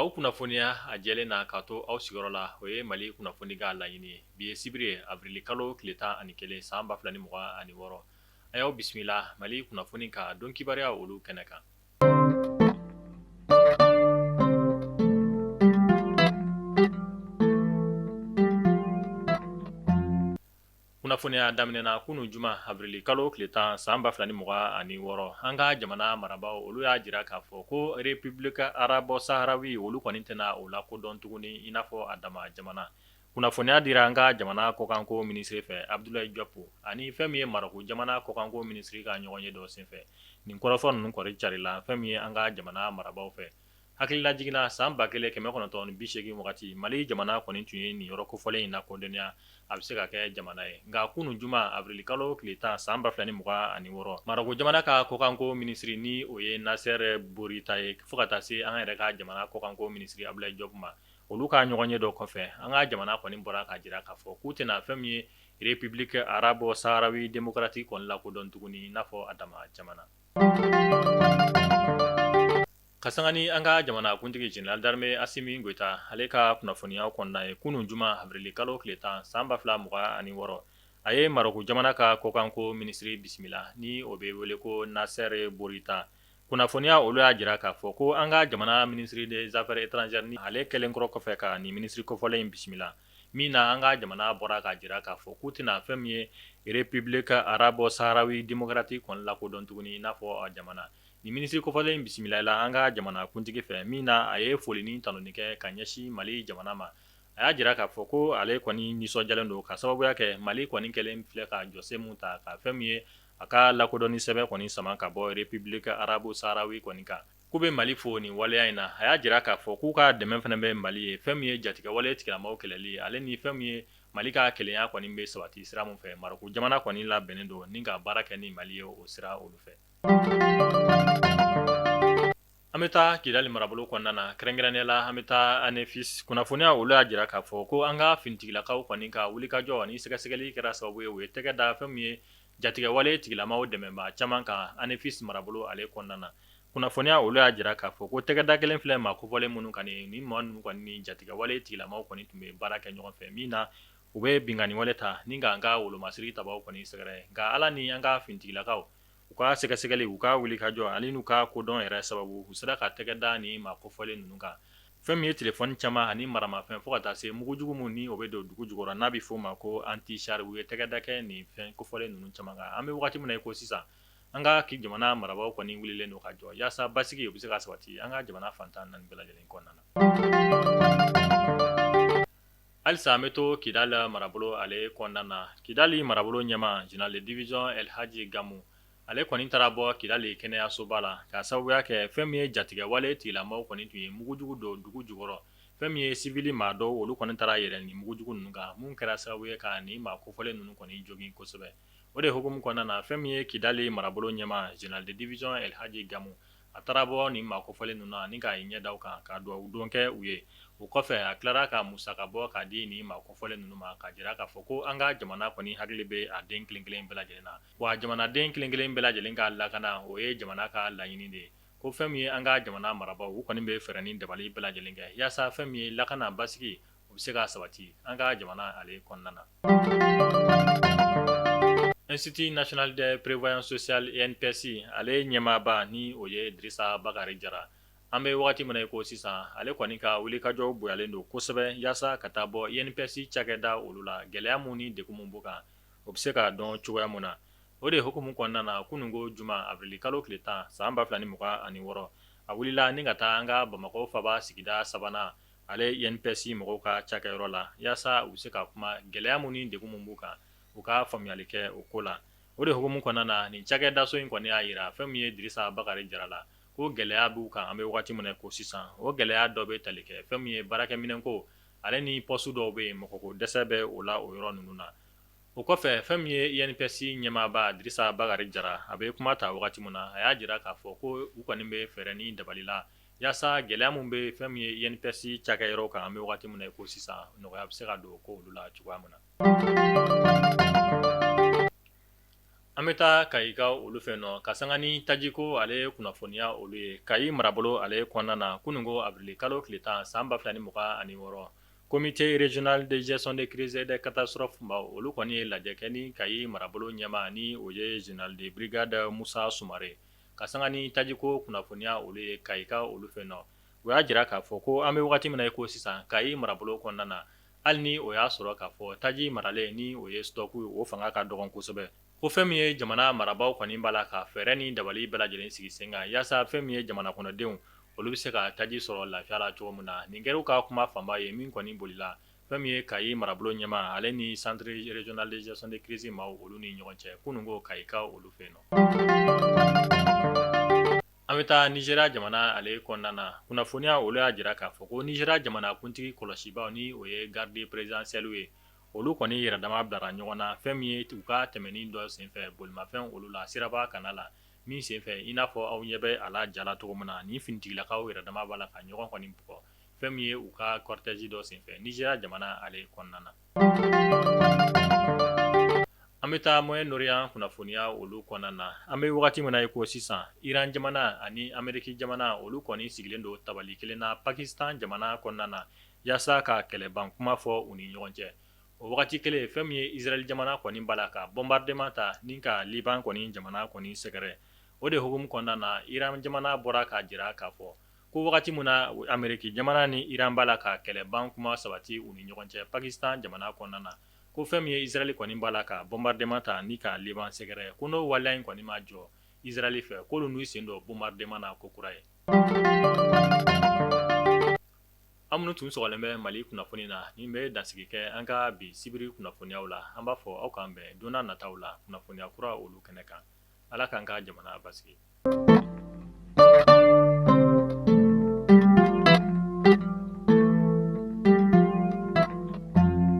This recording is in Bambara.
K'aw kunnafoniya a jɛlen na k'a to aw sigiyɔrɔ la o ye Mali kunnafoni ka laɲini ye bi ye sibiri ye avril kalo tile 11 san 2026 a y'aw bisimila Mali kunnafoni ka don kibaruya olu kɛnɛ kan. Kunnafoniya daminɛna kunun juma avril kalo tile 10 san 2026 an ka jamana marabaaw olu y'a jira k'a fɔ ko République arabe saharawi olu kɔni tɛna o lakodɔn tuguni i n'a fɔ a dama jamana. Kunnafoniya dira an ka jamana kɔkanko minisiri fɛ Abdoulaye Diop ani fɛn min ye Maroko jamana kɔkanko minisiri ka ɲɔgɔn ye dɔ senfɛ nin kɔrɔfɔ ninnu kɔri carila fɛn min ye an ka jamana marabaaw fɛ. Hakilila jiginna san 1980 wagati Mali jamana kɔni tun ye nin yɔrɔ kofɔlen in lakodɔnniya a bɛ se ka kɛ jamana ye nka kunun juma avril kalo tile 10 san 2026 Maroko jamana ka kɔkanko minisiri ni o ye Nasser Bourita ye fo ka taa se an yɛrɛ ka jamana kɔkanko minisiri Abdoulaye Diop ma olu ka ɲɔgɔn ye dɔ kɔfɛ an ka jamana kɔni bɔra k'a jira k'a fɔ k'u tɛna fɛn min ye République arabe saharawi démocratique kɔni lakodɔn tuguni i n'a fɔ a dama jamana. Kasangani an ka jamana kuntigi General d'armée Assimi Goïta ale ka kunnafoniyaw kɔnɔna ye kunun juma avril kalo tile 10 san 2026 a ye Maroko jamana ka kɔkanko minisiri bisimila ni o bɛ wele ko Nasser Bourita. Kunnafoniya olu y'a jira k'a fɔ ko an ka jamana ministre des affaires étrangères ni ale kɛlenkɔrɔ kɔfɛ ka ni ministre kofɔlen in bisimila min na an ka jamana bɔra k'a jira k'a fɔ k'u tɛna fɛn min ye République arabe saharawi démocratique kɔni lakodɔn tuguni i n'a fɔ a jamana. Ni ministre kofɔlen in bisimila la an ka jamana kuntigi fɛ min na a ye foli ni tanuni kɛ ka ɲɛsin Mali jamana ma. A y'a jira k'a fɔ ko ale kɔni nisɔndiyalen don ka sababuya kɛ Mali kɔni kɛlen filɛ ka jɔsen mun ta ka fɛn min ye a ka lakodɔnni sɛbɛn kɔni sama ka bɔ République arabe saharawi kɔni kan. K'u bɛ Mali fo nin waleya in na a y'a jira k'a fɔ k'u ka dɛmɛ fana bɛ Mali ye fɛn min ye jatigɛwale tigilamaw kɛlɛli ale ni fɛn min ye Mali ka kelenya kɔni bɛ sabati sira mun fɛ Maroko jamana kɔni labɛnnen don ni ka baara kɛ ni Mali ye o sira olu fɛ. An bɛ taa Kidali marabolo kɔnɔna na kɛrɛnkɛrɛnnenya la an bɛ taa ANEFIS kunnafoniya olu y'a jira k'a fɔ ko an ka finitigilakaw kɔni ka wulikajɔ ni sɛgɛsɛgɛli kɛra sababu ye u ye tɛgɛ da fɛn min ye jatigɛwale tigilamaw dɛmɛbaa caman kan ANEFIS marabolo ale kɔnɔna na. Kunnafoniya olu y'a jira k'a fɔ ko tɛgɛda kelen filɛ maa kofɔlen minnu kan ni maa ninnu kɔni ni jatigɛwale tigilamaw kɔni tun bɛ baara kɛ ɲɔgɔn fɛ min na u bɛ binganiwale ta ni ka an ka wolomasiri tabaw kɔni sɛgɛrɛ nka ala ni an ka finitigilakaw u ka sɛgɛsɛgɛli u ka wulikajɔ ani n'u ka kodɔn yɛrɛ sababu u sera ka tɛgɛ da ni maa kofɔlen ninnu kan fɛn min ye telefɔni caman ani maramafɛn fo ka taa se mugujugu min ni o bɛ don dugu jukɔrɔ n'a bɛ f'o ma ko anti-char u ye tɛgɛ da kɛ nin fɛn kofɔlen ninnu caman kan an bɛ wagati min na i ko sisan an ka jamana marabaaw kɔni wulilen don ka jɔ yaasa basigi u bɛ se ka sabati an ka jamana fantan naani bɛɛ lajɛlen kɔnɔna na. Halisa an bɛ to Kidali marabolo ale kɔnɔna na Kidali marabolo ɲɛmaa Général de division El Hadji Gamou ale kɔni taara bɔ Kidali kɛnɛyasoba la ka sababuya kɛ fɛn min ye jatigɛwale tigilamaw kɔni tun ye mugujugu don dugu jukɔrɔ fɛn min ye civil maa dɔw olu kɔni taara yɛlɛn ni mugujugu ninnu kan mun kɛra sababu ye ka ni maa kofɔlen ninnu kɔni jogin kosɛbɛ o de hukumu kɔnɔna na fɛn min ye Kidali marabolo ɲɛmaa Général de division El Hadji Gamou a taara bɔ ni maa kofɔlen ninnu na ni k'a ɲɛ da u kan ka dugawu don kɛ u ye o kɔfɛ a tilara ka musaka bɔ k'a di ni maa kofɔlen ninnu ma ka jira k'a fɔ ko an ka jamana kɔni hakili bɛ a den kelen kelen bɛɛ lajɛlen na wa jamanaden kelen kelen bɛɛ lajɛlen ka lakana o ye jamana ka laɲini de ye ko fɛn min ye an ka jamana marabaaw u kɔni bɛ fɛɛrɛ ni dabali bɛɛ lajɛlen kɛ yaasa fɛn min ye lakana basigi o bɛ se ka sabati an ka jamana ale kɔnɔna na. Institut national de prévoyance sociale INPS ale ɲɛmaaba ni o ye Dirisa Bakari Jara an bɛ wagati min na i ko sisan ale kɔni ka wulikajɔ bonyalen don kosɛbɛ yaasa ka taa bɔ INPS cakɛda olu la gɛlɛya mun ni degun mun b'u kan o bɛ se ka dɔn cogoya mun na o de hukumu kɔnɔna na kununko juma avril kalo tile 10 san 2026 a wulila ni ka taa an ka Bamakɔ faba sigida sabanan ale INPS mɔgɔw ka cakɛyɔrɔ la yaasa u bɛ se ka kuma gɛlɛya mun ni degun mun b'u kan u ka faamuyali kɛ o ko la o de hukumu kɔnɔna na nin cakɛdaso in kɔni y'a jira fɛn min ye Dirisa Bakari Jara la ko gɛlɛya b'u kan an bɛ wagati min na ko sisan o gɛlɛya dɔ bɛ tali kɛ fɛn min ye baarakɛminɛn ko ale ni poste dɔw bɛ yen mɔgɔko dɛsɛ bɛ o la o yɔrɔ ninnu na o kɔfɛ fɛn min ye INPS ɲɛmaaba Dirisa Bakari Jara a bɛ kuma ta wagati min na a y'a jira k'a fɔ ko u kɔni bɛ fɛɛrɛ ni dabali la yaasa gɛlɛya mun bɛ fɛn min ye INPS cakɛyɔrɔ kan an bɛ wagati min na ko sisan nɔgɔya bɛ se ka don ko olu la cogoya min na. An bɛ taa Kayi ka olu fɛ nɔ ka sanga ni tajiko ale ye kunnafoniya olu ye Kayi marabolo ale kɔnɔna na kununko avril kalo tile 10 san 2026 comité régional de gestion des crises et des catastrophes olu kɔni ye lajɛ kɛ ni Kayi marabolo ɲɛmaa ni o ye général de brigade Musa Sumare ka sanga ni tajiko kunnafoniya olu ye Kayi ka olu fɛ nɔ u y'a jira k'a fɔ ko an bɛ wagati min na i ko sisan Kayi marabolo kɔnɔna na hali ni o y'a sɔrɔ k'a fɔ taji maralen ni o ye stock o fanga ka dɔgɔ kosɛbɛ ko fɛn min ye jamana marabaaw kɔni b'a la ka fɛɛrɛ ni dabali bɛɛ lajɛlen sigi sen kan yaasa fɛn min ye jamana kɔnɔdenw olu bɛ se ka taji sɔrɔ lafiya la cogo min na nin kɛra ka kuma fanba ye min kɔni bolila fɛn min ye Kayi marabolo ɲɛmaa ale ni centre régional de gestion de crise maaw olu ni ɲɔgɔn cɛ kununko Kayi ka olu fɛ yen nɔ an bɛ taa Nizeriya jamana ale kɔnɔna na kunnafoniya olu y'a jira k'a fɔ ko Nizeriya jamana kuntigi kɔlɔsibaaw ni o ye garde présidentielle ye olu kɔni yɛrɛdama bilara ɲɔgɔn na fɛn min ye u ka tɛmɛni dɔ senfɛ bolimafɛn olu la siraba kana la min senfɛ i n'a fɔ aw ɲɛ bɛ a la jala cogo min na ni finitigilakaw yɛrɛdama b'a la ka ɲɔgɔn kɔni bugɔ fɛn min ye u ka cortège dɔ senfɛ Nizeriya jamana ale kɔnɔna na an bɛ taa Moyen-Orient kunnafoniya olu kɔnɔna na an bɛ wagati min na i ko sisan Iran jamana ani Amérique jamana olu kɔni sigilen don tabali kelen na Pakistan jamana kɔnɔna na yaasa ka kɛlɛban kuma fɔ u ni ɲɔgɔn cɛ o wagati kelen fɛn min ye Israël jamana kɔni b'a la ka bombardement ta ni ka Liban kɔni jamana kɔni sɛgɛrɛ o de hukumu kɔnɔna na Iran jamana bɔra ka jira k'a fɔ ko wagati min na Amérique jamana ni Iran b'a la ka kɛlɛban kuma sabati u ni ɲɔgɔn cɛ Pakistan jamana kɔnɔna na ko fɛn min ye Israël kɔni b'a la ka bombardement ta ni ka Liban sɛgɛrɛ ko n'o waleya in kɔni ma jɔ Israël fɛ k'olu n'u sen don bombardement na ko kura ye an minnu tun sɔgɔlen bɛ Mali kunnafoni na nin bɛ dansigi kɛ an ka bi sibiri kunnafoniyaw la an b'a fɔ aw k'an bɛn don n'a nataw la kunnafoniya kura olu kɛnɛ kan Ala k'an ka jamana basigi